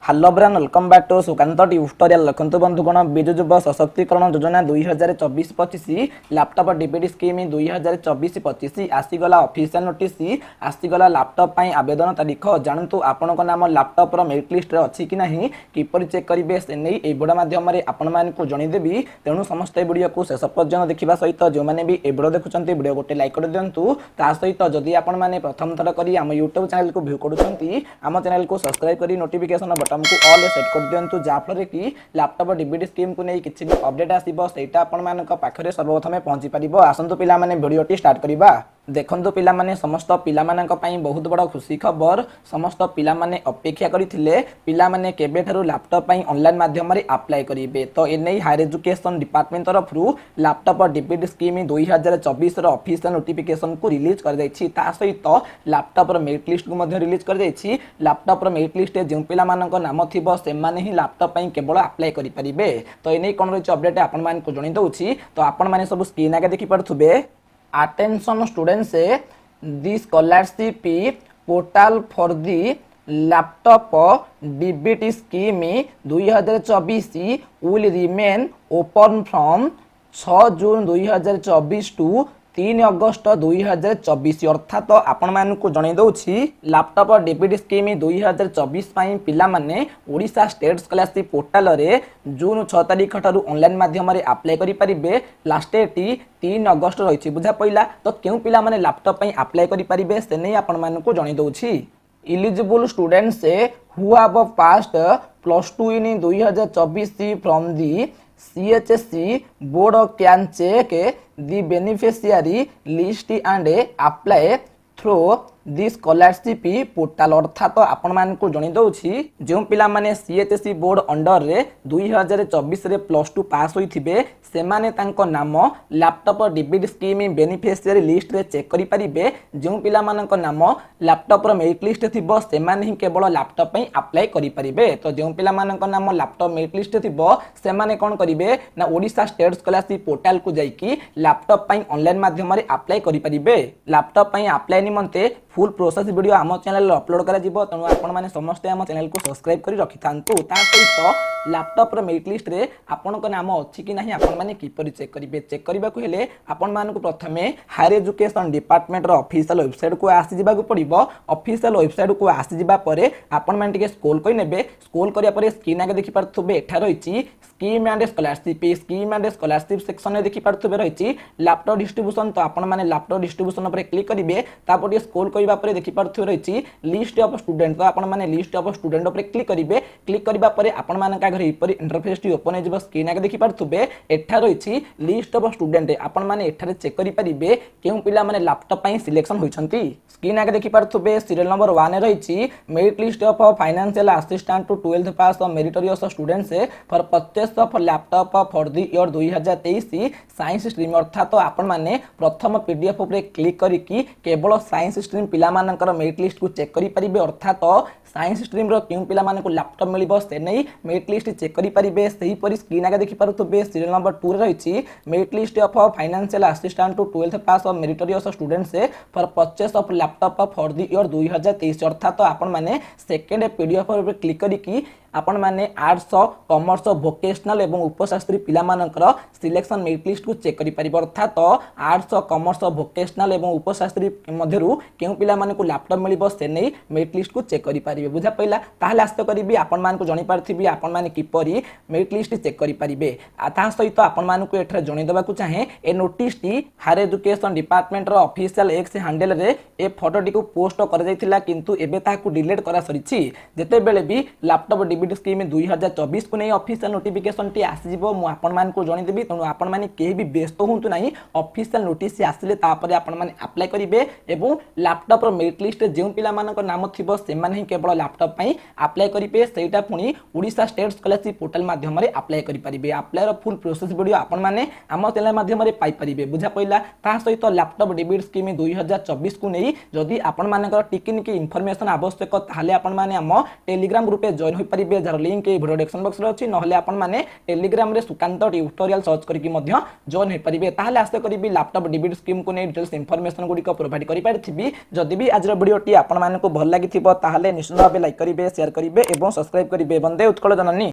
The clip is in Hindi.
हेलो ब्रान welcome back to Sukant tutorial. देखो बंधुगण Biju Yuva Sashaktikaran Yojana 2024-25 laptop DBT scheme 2024-25 आसीगला ऑफिशियल नोटिस आसीगला लैपटॉप पाई आवेदन तारीख। जानतु आपनक नाम लैपटॉप रो मेरिट लिस्ट रे अछि कि नाही किपर चेक करिवे से नै ए वीडियो माध्यम रे आपन मान को जणी देबी। तेणु समस्त वीडियो को शेष पर्यंत देखिबा सहित जो माने भी ए वीडियो देखुचंती वीडियो गोटे लाइक कर दियंतु। ता सहित जदि आपन माने प्रथम थर करी हम YouTube चैनल को व्यू करूचंती हम चैनल को सब्सक्राइब करी नोटिफिकेशन बटन को ऑल सेट कर दियंतु जाफल कि लैपटॉप डीबीटी स्कीम को नहीं किसी भी अपडेट आसीबो सेटा आपण मानक पाखरे सर्वप्रथम पहुंची परिबो। आसंतु पिला माने वीडियोटी स्टार्ट करिबा। देखंतु पिला माने समस्त पिला मानक पई बहुत बड़ खुशी खबर। समस्त पिला माने अपेक्षा करिथिले पिला माने केबे थारु लैपटॉप पई ऑनलाइन माध्यम रे अप्लाई करिवे। तो एनै हायर एजुकेशन डिपार्टमेंट तरफ रु लैपटॉप डीबीटी स्कीम 2024 रो ऑफिशियल नोटिफिकेशन को रिलीज कर दैछि। ता सहित लैपटॉप रो मेरिट लिस्ट को मध्ये रिलीज कर दैछि। लैपटॉप रो मेरिट लिस्ट जे पिला मानक नाम थिबो से माने ही लैपटॉप पई केवल अप्लाई करि परिबे। तो एनै कोन रहि अपडेट आपण मान को जणी दउछि। तो आपण माने सब स्क्रीन आगे देखि पड़थुबे। Attention students, the scholarship portal for the laptop DBT scheme 2024 will remain open from 6 June 2024 to 3 अगस्त 2024। अर्थात आपण मान को जणै दउछि लैपटॉप डीबीटी स्कीम 2024 पई पिला माने ओडिशा स्टेट स्कॉलरशिप पोर्टल रे जून 6 तारिख ठारू ऑनलाइन माध्यम रे अप्लाई करि परिबे। लास्ट डेट 3 अगस्त रहिछि बुझा पइला। तो केउ पिला माने लैपटॉप पई अप्लाई करि परिबे से नै आपण मान को जणै दउछि। Eligible students who have passed +2 in 2024 from the CHSC board can check the beneficiary list and apply through the scholarship portal। अर्थात आपण मान को जणी दउछि जो पिला माने CHSC बोर्ड अंडर रे 2024 रे +2 पास होइथिबे से माने तांको नाम laptop DBT scheme beneficiary list रे चेक करि परिबे। जो पिला मानक नाम लैपटॉप रो मेरिट लिस्ट थिबो से माने ही केवल लैपटॉप पई अप्लाई करि परिबे। तो जो पिला मानक नाम लैपटॉप मेरिट लिस्ट थिबो से माने कोन करिवे ना ओडिशा स्टेट स्कॉलरशिप पोर्टल को जाई कि लैपटॉप पई ऑनलाइन माध्यम रे अप्लाई करि परिबे। लैपटॉप पई अप्लाई निमंते फुल प्रोसेस वीडियो आम चैनल अपलोड करा जिवो। तेणु आपण माने समस्त आम चैनल को सब्सक्राइब करी रखि थांतु। ता सहित लैपटॉप रो मेरिट लिस्ट रे आपन को नाम अछि कि नाही आपण माने किपरि चेक करिवे। चेक करबा को हेले आपण मान को प्रथमे हायर एजुकेशन डिपार्टमेंट रो ऑफिशियल वेबसाइट को आसी जिबा को पड़िबो। ऑफिशियल वेबसाइट को आसी जिबा परे आपण मान टिके स्क्रॉल करि नेबे। स्क्रॉल करिया परे स्क्रीन आगे देखि पारथुबे एठा रहिछि स्कीम एंड स्कॉलरशिप सेक्शन रे देखि पारथुबे रहिछि लैपटॉप डिस्ट्रीब्यूशन। तो आपण माने लैपटॉप डिस्ट्रीब्यूशन पर क्लिक करिवे। तापर टिके स्क्रॉल करिबा परे देखि पारथुबे रहिछि लिस्ट ऑफ स्टूडेंट। तो आपण माने लिस्ट ऑफ स्टूडेंट पर क्लिक करिवे। क्लिक करिबा परे आपण मान का घर इपर इंटरफेस टी ओपन हे जिवो। स्क्रीन आगे देखि पारथुबे एठा रहिछि लिस्ट ऑफ स्टूडेंट। आपण माने एठारे चेक करि परिबे केउ पिला माने लैपटॉप पई सिलेक्शन होइछंती। स्क्रीन आगे देखि पारथुबे सीरियल नंबर 1 रे रहिछि merit list of financial assistant to 12th pass meritorious students for purchase of laptop for the year 2023 science stream. अर्थात आपण माने प्रथम पीडीएफ ऊपर क्लिक करी कि केवल साइंस स्ट्रीम पिला मानकर मेरिट लिस्ट को चेक करि परिबे। अर्थात साइंस स्ट्रीम रो केउ पिला माने को लैपटॉप मिलिबो से नै मेरिट लिस्ट चेक करि परिबे। सही परि स्क्रीन आगे देखि पारुथबे सीरियल नंबर 2 रे रहिछि merit list of financial assistant to 12th pass of meritorious students for purchase of laptop for the year 2023। अर्थात आपण माने सेकंड पीडीएफ ऊपर क्लिक करी कि आपण माने आर्ट्स कॉमर्स वोकेशनल एवं उपशास्त्री पिला मानकर सिलेक्शन मेरिट लिस्ट को चेक करि परिबो। अर्थात आर्ट्स कॉमर्स वोकेशनल एवं उपशास्त्री मध्यरु केउ पिला माने को लैपटॉप मिलिबो से नै मेरिट लिस्ट को चेक करि परिबे। बुझा पइला। ताहाले आस्ते करिबी आपण मान को जणी पारथिबी आपण माने किपरि मेरिट लिस्ट चेक करि परिबे। ता सहित आपण मान को एठरे जणी देबा को चाहे ए नोटिस टी हायर एजुकेशन डिपार्टमेंट रो ऑफिशियल एक्स हैंडल रे ए फोटो टी को पोस्ट कर जाइथिला किंतु एबे ता को डिलीट करा सरिछि। जेते बेले भी लैपटॉप डीबीटी स्कीम 2024 को नै ऑफिशियल नोटिफिकेशन टी आसी जिवो मु आपण मान को जणी देबी। तणु आपण माने केही भी व्यस्त होंतु नाही ऑफिशियल नोटिस आसिले तापरे आपण माने अप्लाई करिवे एवं लैपटॉप रो मेरिट लिस्ट जेउ पिला मानक नाम थिबो से माने ही केवल लैपटॉप पई अप्लाई करिवे। सेटा पुनी ओडिशा स्टेट स्कॉलरशिप पोर्टल माध्यम रे अप्लाई करि परिबे। अप्लाई रो फुल प्रोसेस वीडियो आपण माने हम चैनल माध्यम रे पाई परिबे। बुझा पइला। ता सहित लैपटॉप डीबीटी स्कीम 2024 को नै जदी आपण मानकर टिकिन की इंफॉर्मेशन आवश्यक ताहाले आपण माने हम टेलीग्राम ग्रुप पे जॉइन होई परिबे। करेंगे jar link video description box रे अछि नहले आपण माने टेलीग्राम रे सुकांत ट्यूटोरियल सर्च करके मध्य जॉइन हो पारिबे ताहले आशा करिबी लैपटॉप डीबीटी स्कीम को नै डिटेल्स इंफॉर्मेशन गुडी को प्रोवाइड करि पारथिबी जदि भी आज वीडियोटी आपण माने को भल लागिथिबो ताहले निश्चित भाबे लाइक करिवे शेयर करिवे एवं सब्सक्राइब करिवे वंदे उत्कल जननी।